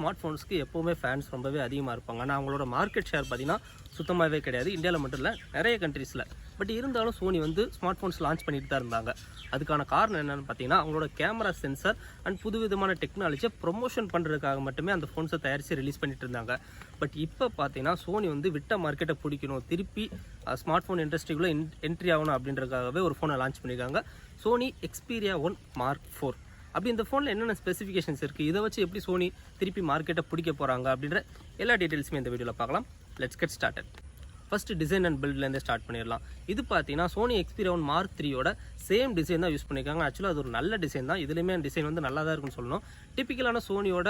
Smart ஃபோன்ஸ்க்கு எப்போவுமே fans ரொம்பவே அதிகமாக இருப்பாங்க. ஆனால் அவங்களோட மார்க்கெட் ஷேர் பார்த்தீங்கன்னா சுத்தமாகவே கிடையாது. இந்தியாவில் மட்டும் இல்லை, நிறைய கண்ட்ரீஸில். பட் இருந்தாலும் சோனி வந்து ஸ்மார்ட் ஃபோன்ஸ் லான்ச் பண்ணிட்டு தான் இருந்தாங்க. அதுக்கான காரணம் என்னென்னு பார்த்தீங்கன்னா, அவங்களோட கேமரா சென்சார் அண்ட் புது விதமான டெக்னாலஜியை ப்ரொமோஷன் பண்ணுறதுக்காக மட்டுமே அந்த ஃபோன்ஸை தயாரித்து ரிலீஸ் பண்ணிட்டு இருந்தாங்க. பட் இப்போ பார்த்தீங்கன்னா சோனி வந்து விட்ட மார்க்கெட்டை பிடிக்கணும், திருப்பி ஸ்மார்ட் ஃபோன் இண்டஸ்ட்ரிக்குள்ளே என்ட்ரி ஆகணும் அப்படின்றதுக்காகவே ஒரு ஃபோனை லான்ச் பண்ணியிருக்காங்க. Sony Xperia 1 Mark 4. அப்படி இந்த ஃபோனில் என்னென்ன ஸ்பெசிஃபிகேஷன்ஸ் இருக்குது, இதை வச்சு எப்படி சோனி திருப்பி மார்க்கெட்டை பிடிக்க போகிறாங்க அப்படின்ற எல்லா டீட்டெயில்ஸுமே இந்த வீடியோவில் பார்க்கலாம். Let's get started. First design and பில்ட்லேருந்து ஸ்டார்ட் பண்ணிடலாம். இது பார்த்தீங்கன்னா சோனி Xperia 1 Mark 3யோட சேம் டிசைன் தான் யூஸ் பண்ணியிருக்காங்க. ஆக்சுவலாக அது ஒரு நல்ல டிசைன் தான். இதுலேயுமே டிசைன் வந்து நல்லா தான் இருக்குன்னு சொல்லணும். டிப்பிக்கலான சோனியோட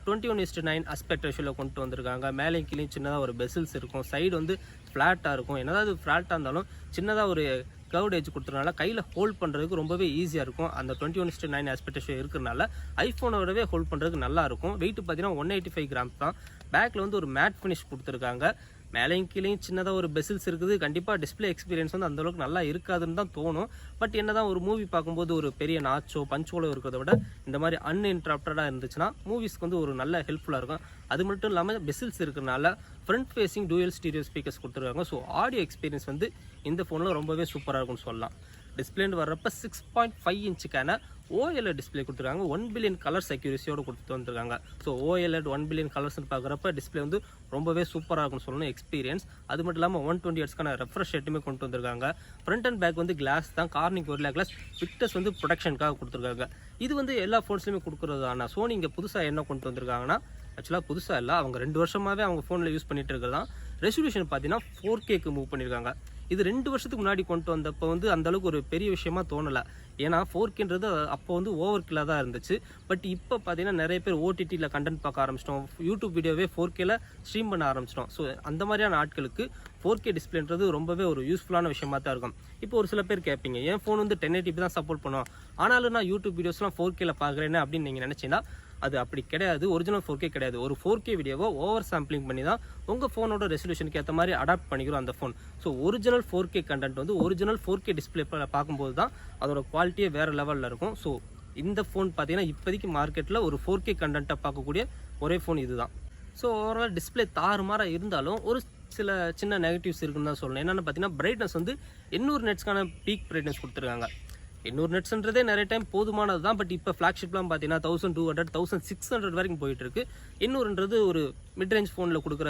21:9 அஸ்பெக்ட் ரேஷியோவில் கொண்டு வந்திருக்காங்க. மேலே கீழே சின்னதாக ஒரு பெசில்ஸ் இருக்கும். சைடு வந்து ஃப்ளாட்டாக இருக்கும். என்னதான் ஃப்ளாட்டாக இருந்தாலும் சின்னதாக ஒரு கர்வ்ட் எட்ஜ் கொடுத்ததுனால கையில் ஹோல்ட் பண்ணுறதுக்கு ரொம்பவே ஈஸியாக இருக்கும். அந்த 21:9 ஆஸ்பெக்ட் ரேஷியோ இருக்கிறனால ஐஃபோனோடவே ஹோல்ட் பண்ணுறதுக்கு நல்லாயிருக்கும். வெயிட் பார்த்தீங்கன்னா 185 கிராம்ஸ் தான். பேக்கில் வந்து ஒரு மேட் ஃபினிஷ் கொடுத்துருக்காங்க. மேலேயும் கீழேயும் சின்னதாக ஒரு பெசில்ஸ் இருக்குது. கண்டிப்பாக டிஸ்பிளே எக்ஸ்பீரியன்ஸ் வந்து அந்தளவுக்கு நல்லா இருக்காதுன்னு தான் தோணும். பட் என்ன தான் ஒரு மூவி பார்க்கும்போது ஒரு பெரிய நாச்சோ பஞ்சோலோ இருக்கிறத விட இந்த மாதிரி அன்இன்டரப்டடாக இருந்துச்சுன்னா மூவிஸ்க்கு வந்து ஒரு நல்ல ஹெல்ப்ஃபுல்லாக இருக்கும். அது மட்டும் இல்லாமல் பெசில்ஸ் இருக்கிறனால front facing dual stereo speakers கொடுத்துருக்காங்க. ஸோ ஆடியோ எக்ஸ்பீரியன்ஸ் வந்து இந்த ஃபோனில் ரொம்பவே சூப்பராக இருக்கும்னு சொல்லலாம். டிஸ்பிளேன்னு வர்றப்ப 6.5 இன்ச்சுக்கான OLED டிஸ்பிளே கொடுத்துருக்காங்க. 1 பில்லியன் கலர்ஸ் அக்யூரேசியோடு கொடுத்து வந்துருக்காங்க. ஸோ OLED 1 பில்லியன் கலர்ஸ்னு பார்க்குறப்ப டிஸ்பிளே வந்து ரொம்பவே சூப்பராக இருக்கும்னு சொல்லணும் எக்ஸ்பீரியன்ஸ். அது மட்டும் இல்லாமல் 120 ஹெர்ட்ஸ்க்கான ரெஃப்ரெஷ் ரேட்டுமே கொண்டு வந்திருக்காங்க. ஃப்ரண்ட் அண்ட் பேக் வந்து கிளாஸ் தான். கார்னிங் ஒரிலா கிளாஸ் விக்டர்ஸ் வந்து ப்ரொடக்ஷனுக்காக கொடுத்துருக்காங்க. இது வந்து எல்லா ஃபோன்ஸ்லையுமே கொடுக்குறது. ஆனால் சோனி இங்கே புதுசாக என்ன கொண்டு வந்திருக்காங்கன்னா, ஆக்சுவலாக புதுசாக இல்லை, அவங்க 2 வருஷமாகவே அவங்க ஃபோனில் யூஸ் பண்ணிட்டு இருக்கிறதான் ரெசல்யூஷன் பார்த்தீங்கன்னா 4Kக்கு மூவ் பண்ணியிருக்காங்க. இது 2 வருஷத்துக்கு முன்னாடி கொண்டு வந்தப்போ வந்து அந்தளவுக்கு ஒரு பெரிய விஷயமா தோணலை. ஏன்னா 4Kன்றது அப்போ வந்து ஓவர் கில்லாக தான் இருந்துச்சு. பட் இப்போ பார்த்தீங்கன்னா நிறைய பேர் OTTயில் கண்டென்ட் பார்க்க ஆரம்பிச்சிட்டோம். யூடியூப் வீடியோவே 4Kல ஸ்ட்ரீம் பண்ண ஆரம்பிச்சிட்டோம். ஸோ அந்த மாதிரியான ஆட்களுக்கு 4K டிஸ்பிளேன்றது ரொம்பவே ஒரு யூஸ்ஃபுல்லான விஷயமா தான் இருக்கும். இப்போ ஒரு சில பேர் கேட்பீங்க, என் ஃபோன் வந்து 1080p தான் சப்போர்ட் பண்ணும், ஆனாலும் நான் யூடியூப் வீடியோஸ்லாம் 4Kல பார்க்குறேன்னு அப்படின்னு நீங்கள் நினச்சிங்கன்னா அது அப்படி கிடையாது. ஒரிஜினல் 4K கிடையாது. ஒரு 4K வீடியோவை ஓவர் சாம்பிளிங் பண்ணி தான் உங்கள் ஃபோனோட ரெசல்யூஷனுக்கு ஏற்ற மாதிரி அடாப்ட் பண்ணிக்கிறோம் அந்த phone. So original 4K content வந்து ஒரிஜினல் 4K டிஸ்பிளே பார்க்கும்போது தான் அதோட குவாலிட்டியே வேறு லெவலில் இருக்கும். ஸோ இந்த ஃபோன் பார்த்தீங்கன்னா இப்போதைக்கு மார்க்கெட்டில் ஒரு 4K கண்டென்ட்டை பார்க்கக்கூடிய ஒரே ஃபோன் இது தான். ஸோ ஓவரால் டிஸ்பிளே தாறுமாறாக இருந்தாலும் ஒரு சில சின்ன நெகட்டிவ்ஸ் இருக்குன்னு தான் சொல்லணும். என்னென்னு பார்த்தீங்கன்னா பிரைட்னஸ் வந்து 800 நெட்ஸ்க்கான பீக் பிரைட்னஸ் கொடுத்துருக்காங்க. 800 நெட்ஸ்ன்றதே நிறைய டைம் போதுமானது தான். பட் இப்போ ஃப்ளாக்ஷிப்லாம் பார்த்தீங்கன்னா 1200 1600 வரைக்கும் போயிட்டுருக்கு. 800ன்றது ஒரு மிட் ரேஞ்ச் ஃபோனில் கொடுக்குற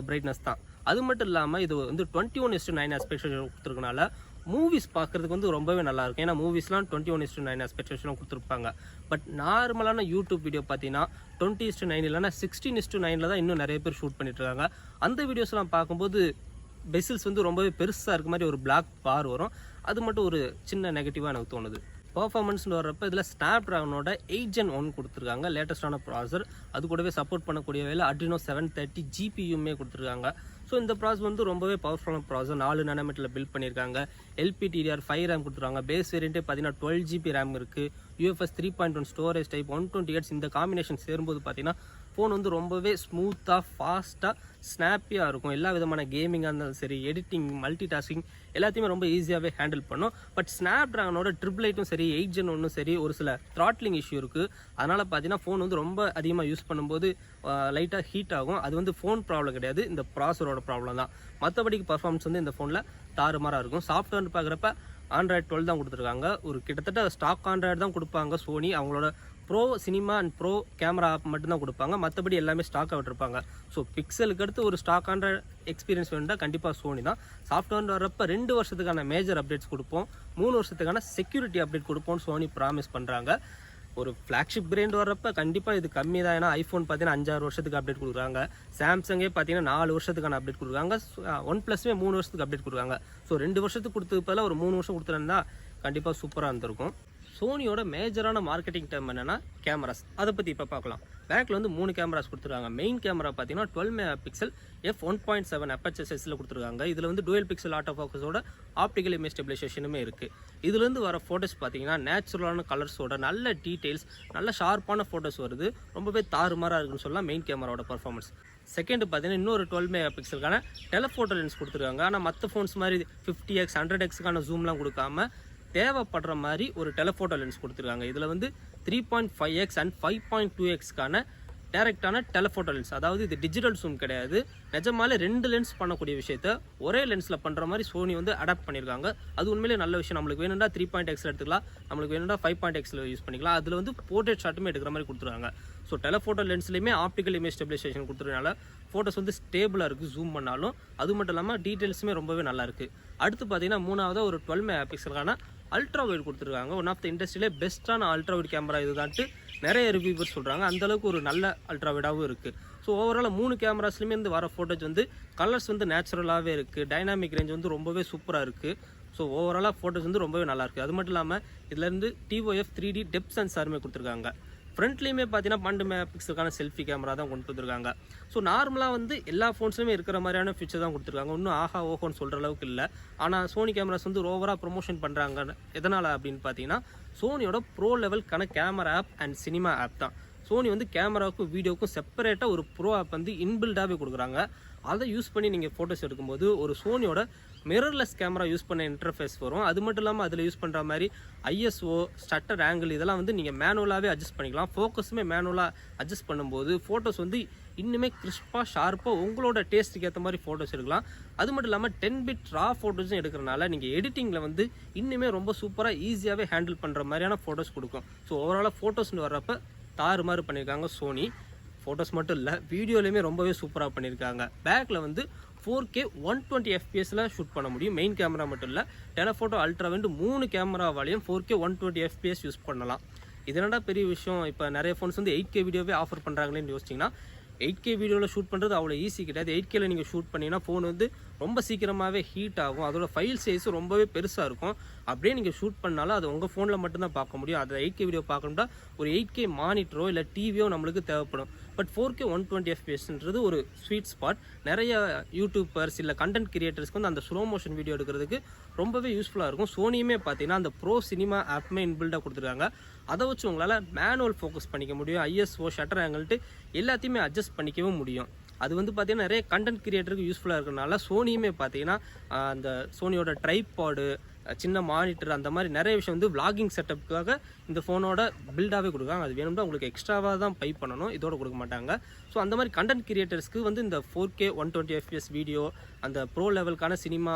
பிரைட்னஸ் தான். அது மட்டும் இல்லாமல் இது வந்து 21:9 ஆஸ்பெக்ட் ரேஷியோ கொடுத்துருக்கனால மூவிஸ் பார்க்குறதுக்கு வந்து ரொம்பவே நல்லாயிருக்கும். ஏன்னா மூவிஸ்லாம் 21:9 ஆஸ்பெக்ட் ரேஷியோலாம் கொடுத்துருப்பாங்க. பட் நார்மலான யூடியூப் வீடியோ பார்த்தீங்கன்னா 20:9 இல்லைனா 16:9 தான் இன்னும் நிறைய பேர் ஷூட் பண்ணிட்டுருக்காங்க. அந்த வீடியோஸ்லாம் பார்க்கும்போது பெசில்ஸ் வந்து ரொம்பவே பெருசாக இருக்க மாதிரி ஒரு பிளாக் பார் வரும். அது மட்டும் ஒரு சின்ன நெகட்டிவாக எனக்கு தோணுது. பர்ஃபார்மன்ஸ்னு வர்றப்ப இதில் ஸ்னாப்ட்ராகனோட 8 Gen 1 கொடுத்துருக்காங்க. லேட்டஸ்டான ப்ராசர். அது கூடவே சப்போர்ட் பண்ணக்கூடிய வேலை Adreno 730 GPUமே கொடுத்துருக்காங்க. ஸோ இந்த ப்ராசர் வந்து ரொம்பவே பவர்ஃபுல்லான ப்ராசர். 4 nm பில்ட் பண்ணியிருக்காங்க. LPDDR5 ரேம் கொடுத்துருக்காங்க. பேஸ் வேரியண்ட்டே பார்த்தீங்கன்னா 12 GB ரேம் இருக்குது. UFS 3.1 storage type 120 Hz. இந்த காம்பினேஷன் சேரும்போது பார்த்தீங்கன்னா ஃபோன் வந்து ரொம்பவே ஸ்மூத்தாக ஃபாஸ்ட்டாக ஸ்னாப்பியாக இருக்கும். எல்லா விதமான கேமிங்காக இருந்தாலும் சரி, எடிட்டிங், மல்டி டாஸ்கிங் எல்லாத்தையுமே ரொம்ப ஈஸியாகவே ஹேண்டில் பண்ணும். பட் ஸ்னாப்ட்ராகனோட 888 சரி, 8 Gen 1 சரி, ஒரு சில த்ராட்லிங் இஷ்யூ இருக்குது. அதனால் பார்த்தீங்கன்னா ஃபோன் வந்து ரொம்ப அதிகமாக யூஸ் பண்ணும்போது லைட்டாக ஹீட் ஆகும். அது வந்து ஃபோன் ப்ராப்ளம் கிடையாது, இந்த ப்ராசரோட ப்ராப்ளம் தான். மற்றபடிக்கு பர்ஃபார்மன்ஸ் வந்து இந்த ஃபோனில் தாறுமாறாக இருக்கும். சாஃப்ட்வேர்னு பார்க்குறப்ப Android 12 தான் கொடுத்துருக்காங்க. ஒரு கிட்டத்தட்ட ஸ்டாக் Android தான் கொடுப்பாங்க சோனி. அவங்களோட pro cinema and pro camera app மட்டும்தான் கொடுப்பாங்க. மற்றபடி எல்லாமே ஸ்டாக்காக விட்டுருப்பாங்க. ஸோ பிக்சலுக்கு அடுத்து ஒரு ஸ்டாக் Android எக்ஸ்பீரியன்ஸ் வேணும்னா கண்டிப்பாக சோனி தான். சாஃப்ட்வேர் வர்றப்ப 2 வருஷத்துக்கான மேஜர் அப்டேட்ஸ் கொடுப்போம், 3 வருஷத்துக்கான செக்யூரிட்டி அப்டேட் கொடுப்போம்னு சோனி ப்ராமிஸ் பண்ணுறாங்க. ஒரு ஃப்ளாக்ஷிப் பிராண்ட் வர்றப்ப கண்டிப்பாக இது கம்மி தான். ஏன்னா ஐஃபோன் பார்த்தீங்கன்னா 5-6 வருஷத்துக்கு அப்டேட் கொடுக்குறாங்க. சாம்சங்கே பார்த்தீங்கன்னா 4 வருஷத்துக்கான அப்டேட் கொடுக்குறாங்க. OnePlusமே 3 வருஷத்துக்கு அப்டேட் கொடுக்குறாங்க. ஸோ 2 வருஷத்துக்கு கொடுத்தது பதிலாக ஒரு 3 வருஷம் கொடுத்துருந்தா கண்டிப்பாக சூப்பராக இருந்திருக்கும். சோனியோட மேஜரான மார்க்கெட்டிங் டர்ம் என்னென்னா கேமராஸ். அதை பற்றி இப்போ பார்க்கலாம். பேக்கில் வந்து 3 கேமராஸ் கொடுத்துருக்காங்க. மெயின் கேமரா பார்த்தீங்கன்னா 12 MP f1.7 அப்பச்சர் சைஸில் கொடுத்துருக்காங்க. இதில் வந்து டூயல் பிக்சல் ஆட்டோ ஃபோக்கஸோட ஆப்டிக்கல் இமேஜ் ஸ்டெபிலைசேஷனுமே இருக்குது. இதுலேருந்து வர ஃபோட்டோஸ் பார்த்தீங்கன்னா நேச்சுரலான கலர்ஸோட நல்ல டீட்டெயில்ஸ், நல்ல ஷார்ப்பான ஃபோட்டோஸ் வருது. ரொம்பவே தாறுமாறாக இருக்குன்னு சொல்லலாம் மெயின் கேமராவோட பர்ஃபார்மன்ஸ். செகண்ட் பார்த்தீங்கன்னா இன்னொரு 12 MP டெலஃபோட்டோ லென்ஸ் கொடுத்துருக்காங்க. ஆனால் மற்ற ஃபோன்ஸ் மாதிரி 50x 100xக்கான ஜூம்லாம் கொடுக்காம தேவைப்படுற மாதிரி ஒரு டெலஃபோட்டோ லென்ஸ் கொடுத்துருக்காங்க. இதில் வந்து 3.5x அண்ட் 5.2xக்கான டேரெக்டான டெலஃபோட்டோ லென்ஸ். அதாவது இது டிஜிட்டல் ஜூம் கிடையாது, நிஜமாலே 2 லென்ஸ் பண்ணக்கூடிய விஷயத்த ஒரே லென்ஸில் பண்ணுற மாதிரி சோனி வந்து அடாப்ட் பண்ணியிருக்காங்க. அது உண்மையிலே நல்ல விஷயம். நம்மளுக்கு வேணும்னா 3.x எடுத்துக்கலாம், நம்மளுக்கு வேணும்னா 5.x யூஸ் பண்ணிக்கலாம். அதில் வந்து போர்ட்ரேட் ஷாட்டுமே எடுக்கிற மாதிரி கொடுத்துருக்காங்க. ஸோ டெலஃபோட்டோ லென்ஸ்லையுமே ஆப்டிக்கல் இமேஜ் ஸ்டெபிலைசேஷன் கொடுத்துருக்கனால ஃபோட்டோஸ் வந்து ஸ்டேபிளாக இருக்குது ஜூம் பண்ணாலும். அது மட்டும் இல்லாமல் டீட்டெயில்ஸுமே ரொம்பவே நல்லா இருக்குது. அடுத்து பார்த்தீங்கன்னா மூணாவதாக ஒரு 12 மெகா பிக்சலுக்கான அல்ட்ரா வைட் கொடுத்துருக்காங்க. ஒன் ஆஃப் த இண்டஸ்ட்ரியிலே பெஸ்ட்டான அல்ட்ரா வைட் கேமரா இதுதான்ட்டு நிறைய ரிவ்யூவர் சொல்கிறாங்க. அந்தளவுக்கு ஒரு நல்ல அல்ட்ரா வைடாகவும் இருக்குது. ஸோ ஓவரால் 3 கேமராஸ்லையுமே வந்து வர ஃபோட்டோஸ் வந்து கலர்ஸ் வந்து நேச்சுரலாகவே இருக்குது. டைனாமிக் ரேஞ்ச் வந்து ரொம்பவே சூப்பராக இருக்குது. ஸோ ஓவராலாக ஃபோட்டோஸ் வந்து ரொம்பவே நல்லாயிருக்கு. அது மட்டும் இல்லாமல் இதுலேருந்து TOF 3D டெப்த் சென்சாருமே கொடுத்துருக்காங்க. ஃப்ரண்ட்லேயுமே பார்த்தீங்கன்னா 12 மெகா பிக்சலுக்கான செல்ஃபி கேமரா தான் கொண்டு வந்துருக்காங்க. ஸோ நார்மலாக வந்து எல்லா ஃபோன்ஸ்லையுமே இருக்கிற மாதிரியான ஃபீச்சர் தான் கொடுத்துருக்காங்க. இன்னும் ஆஹா ஓஹோன்னு சொல்கிற அளவுக்கு இல்லை. ஆனால் சோனி கேமராஸ் வந்து ஓவராக ப்ரொமோஷன் பண்ணுறாங்க. எதனால் அப்படின்னு பார்த்தீங்கன்னா சோனியோட ப்ரோ லெவலுக்கான camera app and cinema app தான். சோனி வந்து கேமராவுக்கும் வீடியோக்கும் செப்பரேட்டாக ஒரு ப்ரோ ஆப் வந்து இன்பில்டாகவே கொடுக்குறாங்க. அதை யூஸ் பண்ணி நீங்கள் ஃபோட்டோஸ் எடுக்கும்போது ஒரு சோனியோட மிரர்லெஸ் கேமரா யூஸ் பண்ண இன்டர்ஃபேஸ் வரும். அது மட்டும் இல்லாமல் அதில் யூஸ் பண்ணுற மாதிரி ISO, ஸ்டட்டர் ஆங்கிள் இதெல்லாம் வந்து நீங்கள் மேனுவலாகவே அட்ஜஸ்ட் பண்ணிக்கலாம். ஃபோக்கஸுமே மேனுவலாக அட்ஜஸ்ட் பண்ணும்போது ஃபோட்டோஸ் வந்து இன்னுமே கிறிஸ்பாக ஷார்ப்பாக உங்களோட டேஸ்ட்டுக்கு ஏற்ற மாதிரி ஃபோட்டோஸ் எடுக்கலாம். அது மட்டும் இல்லாமல் 10 பிட் ரா ஃபோட்டோஸும் எடுக்கிறனால நீங்கள் எடிட்டிங்கில் வந்து இன்னுமே ரொம்ப சூப்பராக ஈஸியாகவே ஹேண்டில் பண்ணுற மாதிரியான ஃபோட்டோஸ் கொடுக்கும். ஸோ ஓவராலாக ஃபோட்டோஸ்னு வர்றப்ப தாறுமாறு பண்ணியிருக்காங்க சோனி. ஃபோட்டோஸ் மட்டும் இல்லை, வீடியோலையுமே ரொம்பவே சூப்பராக பண்ணியிருக்காங்க. பேக்கில் வந்து 4K 120 FPSல ஷூட் பண்ண முடியும். மெயின் கேமரா மட்டும் இல்லை, டெலஃபோட்டோ அல்ட்ரா வந்து 3 கேமராவாலையும் 4K 120 FPS யூஸ் பண்ணலாம். இது என்னடா பெரிய விஷயம். இப்போ நிறைய ஃபோன்ஸ் வந்து 8K வீடியோவே ஆஃபர் பண்ணுறாங்களேன்னு யோசிச்சிங்கன்னா 8K வீடியோவில் ஷூட் பண்ணுறது அவ்வளோ ஈஸி கிடையாது. 8Kல நீங்கள் ஷூட் பண்ணிங்கன்னா ஃபோன் வந்து ரொம்ப சீக்கிரமாகவே ஹீட் ஆகும். அதோட ஃபைல் சைஸும் ரொம்பவே பெருசாக இருக்கும். அப்படியே நீங்கள் ஷூட் பண்ணாலும் அது உங்கள் ஃபோனில் மட்டும்தான் பார்க்க முடியும். அதை 8K வீடியோ பார்க்கணும்னா ஒரு 8K மானிட்டரோ இல்லை டிவியோ நம்மளுக்கு தேவைப்படும். பட் 4K 120 FPSன்றது ஒரு ஸ்வீட் ஸ்பாட். நிறைய யூடியூபர்ஸ் இல்லை கண்டென்ட் கிரியேட்டர்ஸ்க்கு வந்து அந்த ஸ்லோ மோஷன் வீடியோ எடுக்கிறதுக்கு ரொம்பவே யூஸ்ஃபுல்லாக இருக்கும். சோனியுமே பார்த்தீங்கன்னா அந்த ப்ரோ சினிமா ஆப்புமே இன்பில்டாக கொடுத்துருக்காங்க. அதை வச்சு உங்களால் மேனுவல் ஃபோக்கஸ் பண்ணிக்க முடியும். ISO, ஷட்டர் ஆங்கிள்ட்டு எல்லாத்தையுமே அட்ஜஸ்ட் பண்ணிக்கவும் முடியும். அது வந்து பார்த்தீங்கன்னா நிறைய கண்டென்ட் கிரியேட்டருக்கு யூஸ்ஃபுல்லாக இருக்கிறனால சோனியுமே பார்த்தீங்கன்னா அந்த சோனியோட ட்ரைபாடு, சின்ன மானிட்டர் அந்த மாதிரி நிறைய விஷயம் வந்து விளாகிங் செட்டப்புக்காக இந்த ஃபோனோட பில்டாகவே கொடுக்குறாங்க. அது வேணும்னா உங்களுக்கு எக்ஸ்ட்ராவாக தான் பை பண்ணணும், இதோட கொடுக்க மாட்டாங்க. ஸோ அந்த மாதிரி கண்டென்ட் கிரியேட்டர்ஸ்க்கு வந்து இந்த 4K 120 FPS வீடியோ, அந்த ப்ரோ லெவலுக்கான சினிமா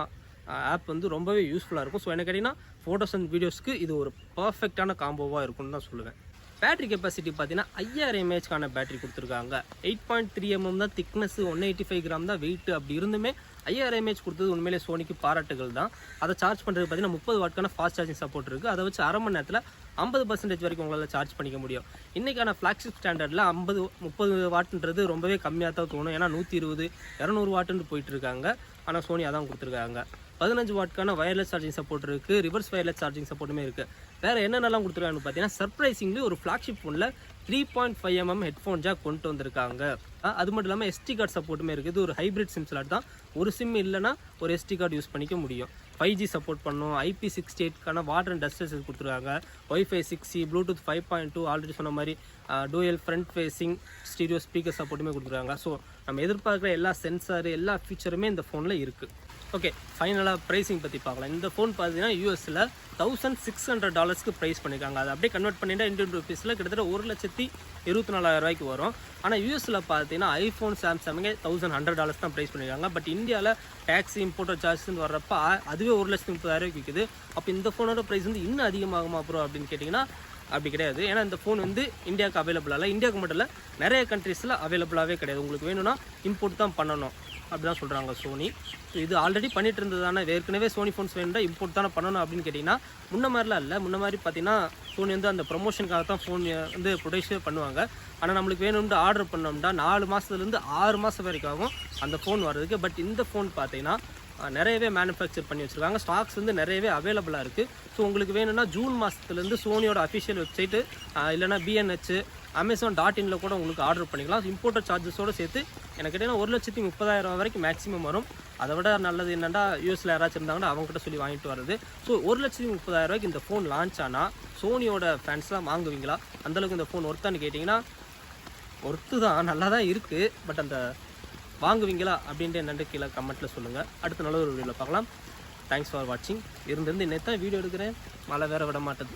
ஆப் வந்து ரொம்பவே யூஸ்ஃபுல்லாக இருக்கும். ஸோ எனக்கு கேட்டிங்கன்னா ஃபோட்டோஸ் அண்ட் வீடியோஸ்க்கு இது ஒரு பர்ஃபெக்டான காம்போவாக இருக்கும்னு தான் சொல்லுவேன். பேட்டரி கெப்பாசிட்டி பார்த்தீங்கன்னா 5000 mAhக்கான பேட்டரி கொடுத்துருக்காங்க. 8.3 mm தான் திக்னஸ், 185 கிராம் தான் வெயிட். அப்படி இருந்துமே 5000 mAh கொடுத்தது உண்மையிலே சோனிக்கு பாராட்டுகள் தான். அதை சார்ஜ் பண்ணுறது பார்த்தீங்கன்னா 30 வாட்க்கான ஃபாஸ்ட் சார்ஜிங் சப்போர்ட் இருக்குது. அதை வச்சு அரை மணி நேரத்தில் 50% வரைக்கும் உங்களால் சார்ஜ் பண்ணிக்க முடியும். இன்றைக்கான ஃப்ளாக்ஷிப் ஸ்டாண்டர்டில் 30 வாட்டுன்றது ரொம்பவே கம்மியாக தான் தோணும். ஏன்னா 120, 200 வாட்டுன்னு போயிட்டு இருக்காங்க. ஆனால் சோனி அதான் கொடுத்துருக்காங்க. 15 வாட்க்கான வயர்லெஸ் சார்ஜிங் சப்போர்ட் இருக்குது, ரிவர்ஸ் வயர்லெஸ் சார்ஜிங் சப்போர்ட்டுமே இருக்குது. வேறு என்னென்னலாம் கொடுத்துருக்காங்கன்னு பார்த்தீங்கன்னா சர்ப்ரைசிங்லி ஒரு ஃப்ளாக்ஷிப் ஃபோனில் 3.5 mm ஹெட்ஃபோன் ஜாக் கொண்டு வந்திருக்காங்க. அது மட்டும் இல்லாமல் SD கார்டு சப்போர்ட்டுமே இருக்குது. இது ஒரு ஹைப்ரிட் சிம் ஸ்லாட் தான். ஒரு சிம் இல்லைனா ஒரு SD கார்டு யூஸ் பண்ணிக்க முடியும். 5G சப்போர்ட் பண்ணும். IP68க்கான வாட்டர் அண்ட் டஸ்ட் ரெசிஸ்டன்ஸ் கொடுத்துருக்காங்க. Wi-Fi 6E, Bluetooth 5.2, ஆல்ரெடி சொன்ன மாதிரி dual front facing stereo speaker சப்போர்ட்டுமே கொடுத்துருக்காங்க. ஸோ நம்ம எதிர்பார்க்குற எல்லா சென்சாரு, எல்லா ஃபீச்சருமே இந்த ஃபோனில் இருக்குது. ஓகே, ஃபைனலாக ப்ரைஸிங் பற்றி பார்க்கலாம். இந்த ஃபோன் பார்த்தீங்கன்னா யூஎஸில் $1600 ப்ரைஸ் பண்ணியிருக்காங்க. அதை அப்படியே கன்வெர்ட் பண்ணிட்டா இந்தியன் ருபீஸில் கிட்டத்தட்ட 1,24,000 வரும். ஆனால் யூஎஸில் பார்த்தீங்கன்னா ஐஃபோன், சாம்சங்கே $1100 தான் ப்ரைஸ் பண்ணியிருக்காங்க. பட் இந்தியாவில் டேக்ஸி, இம்போர்ட்டர் சார்ஜஸ்ன்னு வர்றப்ப அதுவே 1,30,000 விற்குது. அப்போ இந்த ஃபோனோட ப்ரைஸ் வந்து இன்னும் அதிகமாகுமா ப்ரோ அப்படின்னு கேட்டிங்கன்னா அப்படி கிடையாது. ஏன்னா இந்த ஃபோன் வந்து இந்தியாவுக்கு அவைலபிளாக இல்லை, இந்தியாவுக்கு மட்டும் இல்லை நிறைய கண்ட்ரீஸில் அவைலபிளாகவே கிடையாது. உங்களுக்கு வேணும்னா இம்போர்ட் தான் பண்ணணும் அப்படி தான் சொல்கிறாங்க சோனி. இது ஆல்ரெடி பண்ணிட்டு இருந்ததானே, ஏற்கனவே சோனி ஃபோன்ஸ் வேணும்னா இம்போர்ட் தானே பண்ணணும் அப்படின்னு கேட்டிங்கன்னா முன்ன மாதிரிலாம் இல்லை. முன்ன மாதிரி பார்த்தீங்கன்னா சோனி வந்து அந்த ப்ரொமோஷனுக்காக தான் ஃபோன் வந்து ப்ரொடியூஸே பண்ணுவாங்க. ஆனால் நம்மளுக்கு வேணும்னு ஆர்டர் பண்ணோம்னா 4 மாதத்துலேருந்து 6 மாதம் வரைக்கும் ஆகும் அந்த ஃபோன் வர்றதுக்கு. பட் இந்த ஃபோன் பார்த்தீங்கன்னா நிறையவே மேனுஃபேக்சர் பண்ணி வச்சுருக்காங்க. ஸ்டாக்ஸ் வந்து நிறையவே அவைலபிளாக இருக்குது. ஸோ உங்களுக்கு வேணும்னா ஜூன் மாதத்துலேருந்து சோனியோட அஃபிஷியல் வெப்சைட்டு இல்லைனா BNH, Amazon.in கூட உங்களுக்கு ஆர்டர் பண்ணிக்கலாம். இம்போர்ட்டர் சார்ஜஸோடு சேர்த்து எனக்கு கேட்டிங்கன்னா 1,30,000 வரைக்கும் மேக்ஸிமம் வரும். அதை விட நல்லது என்னென்னா யூஎஸில் யாராச்சும் இருந்தாங்கன்னா அவங்ககிட்ட சொல்லி வாங்கிட்டு வர்றது. ஸோ 1,30,000 இந்த ஃபோன் லான்ச் ஆனால் சோனியோட ஃபேன்ஸ்லாம் வாங்குவீங்களா? அந்தளவுக்கு இந்த ஃபோன் ஒர்த்தான்னு கேட்டிங்கன்னா ஒர்த்து தான், நல்லா தான் இருக்குது. பட் அந்த வாங்குவீங்களா அப்படின்ட்டு என்னென்று கீழே கமெண்ட்டில் சொல்லுங்கள். அடுத்த நல்ல ஒரு வீடியோவில் பார்க்கலாம். தேங்க்ஸ் ஃபார் வாட்சிங். இருந்து இன்னைக்கு தான் வீடியோ எடுக்கிறேன், மழை வேறு விட மாட்டேது.